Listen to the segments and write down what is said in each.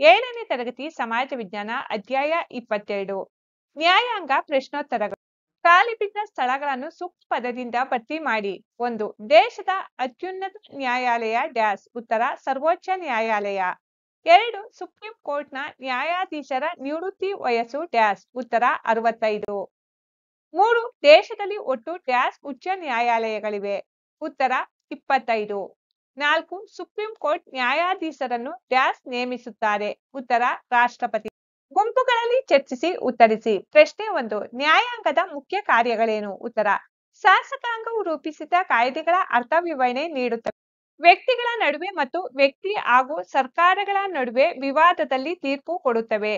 7ನೇ ತರಗತಿ ಸಮಾಜ ವಿಜ್ಞಾನ ಅಧ್ಯಾಯ 22 ನ್ಯಾಯಾಂಗ ಪ್ರಶ್ನೋತ್ತರಗಳು. ಖಾಲಿ ಬಿದ್ದ ಸ್ಥಳಗಳನ್ನು ಸೂಕ್ತ ಪದದಿಂದ ಭರ್ತಿ ಮಾಡಿ. 1. ದೇಶದ ಅತ್ಯುನ್ನತ ನ್ಯಾಯಾಲಯ ಡ್ಯಾಶ್. ಉತ್ತರ ಸರ್ವೋಚ್ಚ ನ್ಯಾಯಾಲಯ. 2. ಸುಪ್ರೀಂ ಕೋರ್ಟ್ನ ನ್ಯಾಯಾಧೀಶರ ನಿವೃತ್ತಿ ವಯಸ್ಸು ಡ್ಯಾಶ್. ಉತ್ತರ 65. 3. ದೇಶದಲ್ಲಿ ಒಟ್ಟು ಡ್ಯಾಶ್ ಉಚ್ಚ ನ್ಯಾಯಾಲಯಗಳಿವೆ. ಉತ್ತರ 25. 4. ಸುಪ್ರೀಂ ಕೋರ್ಟ್ ನ್ಯಾಯಾಧೀಶರನ್ನು ಡ್ಯಾಶ್ ನೇಮಿಸುತ್ತಾರೆ. ಉತ್ತರ ರಾಷ್ಟ್ರಪತಿ. ಗುಂಪುಗಳಲ್ಲಿ ಚರ್ಚಿಸಿ ಉತ್ತರಿಸಿ. ಪ್ರಶ್ನೆ 1. ನ್ಯಾಯಾಂಗದ ಮುಖ್ಯ ಕಾರ್ಯಗಳೇನು? ಉತ್ತರ ಶಾಸಕಾಂಗವು ರೂಪಿಸಿದ ಕಾಯ್ದೆಗಳ ಅರ್ಥ ವಿವರಣೆ ನೀಡುತ್ತವೆ. ವ್ಯಕ್ತಿಗಳ ನಡುವೆ ಮತ್ತು ವ್ಯಕ್ತಿ ಹಾಗೂ ಸರ್ಕಾರಗಳ ನಡುವೆ ವಿವಾದದಲ್ಲಿ ತೀರ್ಪು ಕೊಡುತ್ತವೆ.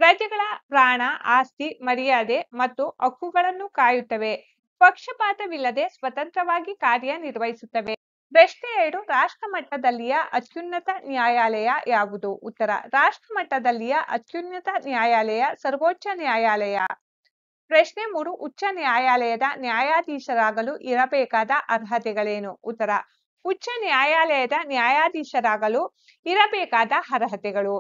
ಪ್ರಜೆಗಳ ಪ್ರಾಣ, ಆಸ್ತಿ, ಮರ್ಯಾದೆ ಮತ್ತು ಹಕ್ಕುಗಳನ್ನು ಕಾಯುತ್ತವೆ. ಪಕ್ಷಪಾತವಿಲ್ಲದೆ ಸ್ವತಂತ್ರವಾಗಿ ಕಾರ್ಯನಿರ್ವಹಿಸುತ್ತವೆ. ಪ್ರಶ್ನೆ 2. ರಾಷ್ಟ್ರ ಮಟ್ಟದಲ್ಲಿಯ ಅತ್ಯುನ್ನತ ನ್ಯಾಯಾಲಯ ಯಾವುದು? ಉತ್ತರ ರಾಷ್ಟ್ರ ಮಟ್ಟದಲ್ಲಿಯ ಅತ್ಯುನ್ನತ ನ್ಯಾಯಾಲಯ ಸರ್ವೋಚ್ಚ ನ್ಯಾಯಾಲಯ. ಪ್ರಶ್ನೆ 3. ಉಚ್ಚ ನ್ಯಾಯಾಲಯದ ನ್ಯಾಯಾಧೀಶರಾಗಲು ಇರಬೇಕಾದ ಅರ್ಹತೆಗಳೇನು? ಉತ್ತರ ಉಚ್ಚ ನ್ಯಾಯಾಲಯದ ನ್ಯಾಯಾಧೀಶರಾಗಲು ಇರಬೇಕಾದ ಅರ್ಹತೆಗಳು: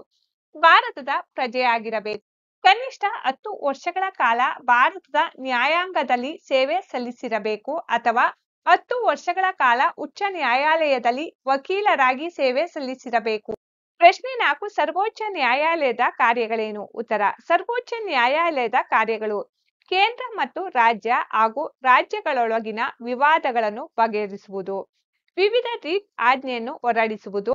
ಭಾರತದ ಪ್ರಜೆಯಾಗಿರಬೇಕು, ಕನಿಷ್ಠ 10 ವರ್ಷಗಳ ಕಾಲ ಭಾರತದ ನ್ಯಾಯಾಂಗದಲ್ಲಿ ಸೇವೆ ಸಲ್ಲಿಸಿರಬೇಕು ಅಥವಾ 10 ವರ್ಷಗಳ ಕಾಲ ಉಚ್ಚ ನ್ಯಾಯಾಲಯದಲ್ಲಿ ವಕೀಲರಾಗಿ ಸೇವೆ ಸಲ್ಲಿಸಿರಬೇಕು. ಪ್ರಶ್ನೆ 4. ಸರ್ವೋಚ್ಚ ನ್ಯಾಯಾಲಯದ ಕಾರ್ಯಗಳೇನು? ಉತ್ತರ ಸರ್ವೋಚ್ಚ ನ್ಯಾಯಾಲಯದ ಕಾರ್ಯಗಳು: ಕೇಂದ್ರ ಮತ್ತು ರಾಜ್ಯ ಹಾಗೂ ರಾಜ್ಯಗಳೊಳಗಿನ ವಿವಾದಗಳನ್ನು ಬಗೆಹರಿಸುವುದು, ವಿವಿಧ ರಿಟ್ ಆಜ್ಞೆಯನ್ನು ಹೊರಡಿಸುವುದು,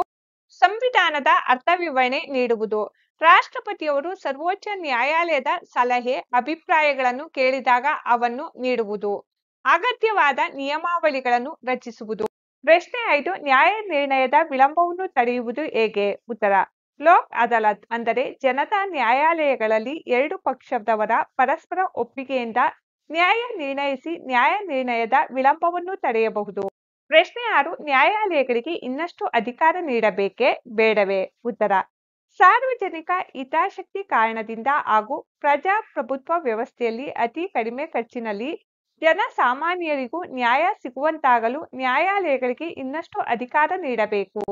ಸಂವಿಧಾನದ ಅರ್ಥ ವಿವರಣೆ ನೀಡುವುದು, ರಾಷ್ಟ್ರಪತಿಯವರು ಸರ್ವೋಚ್ಚ ನ್ಯಾಯಾಲಯದ ಸಲಹೆ ಅಭಿಪ್ರಾಯಗಳನ್ನು ಕೇಳಿದಾಗ ಅವನ್ನು ನೀಡುವುದು, ಅಗತ್ಯವಾದ ನಿಯಮಾವಳಿಗಳನ್ನು ರಚಿಸುವುದು. ಪ್ರಶ್ನೆ 5. ನ್ಯಾಯ ನಿರ್ಣಯದ ವಿಳಂಬವನ್ನು ತಡೆಯುವುದು ಹೇಗೆ? ಉತ್ತರ ಲೋಕ್ ಅದಾಲತ್ ಅಂದರೆ ಜನತಾ ನ್ಯಾಯಾಲಯಗಳಲ್ಲಿ 2 ಪಕ್ಷದವರ ಪರಸ್ಪರ ಒಪ್ಪಿಗೆಯಿಂದ ನ್ಯಾಯ ನಿರ್ಣಯಿಸಿ ನ್ಯಾಯ ನಿರ್ಣಯದ ವಿಳಂಬವನ್ನು ತಡೆಯಬಹುದು. ಪ್ರಶ್ನೆ 6. ನ್ಯಾಯಾಲಯಗಳಿಗೆ ಇನ್ನಷ್ಟು ಅಧಿಕಾರ ನೀಡಬೇಕೇ ಬೇಡವೇ? ಉತ್ತರ ಸಾರ್ವಜನಿಕ ಹಿತಾಸಕ್ತಿ ಕಾರಣದಿಂದ ಹಾಗೂ ಪ್ರಜಾಪ್ರಭುತ್ವ ವ್ಯವಸ್ಥೆಯಲ್ಲಿ ಅತಿ ಕಡಿಮೆ ಖರ್ಚಿನಲ್ಲಿ ಜನಸಾಮಾನ್ಯರಿಗೂ ನ್ಯಾಯ ಸಿಗುವಂತಾಗಲು ನ್ಯಾಯಾಲಯಗಳಿಗೆ ಇನ್ನಷ್ಟು ಅಧಿಕಾರ ನೀಡಬೇಕು.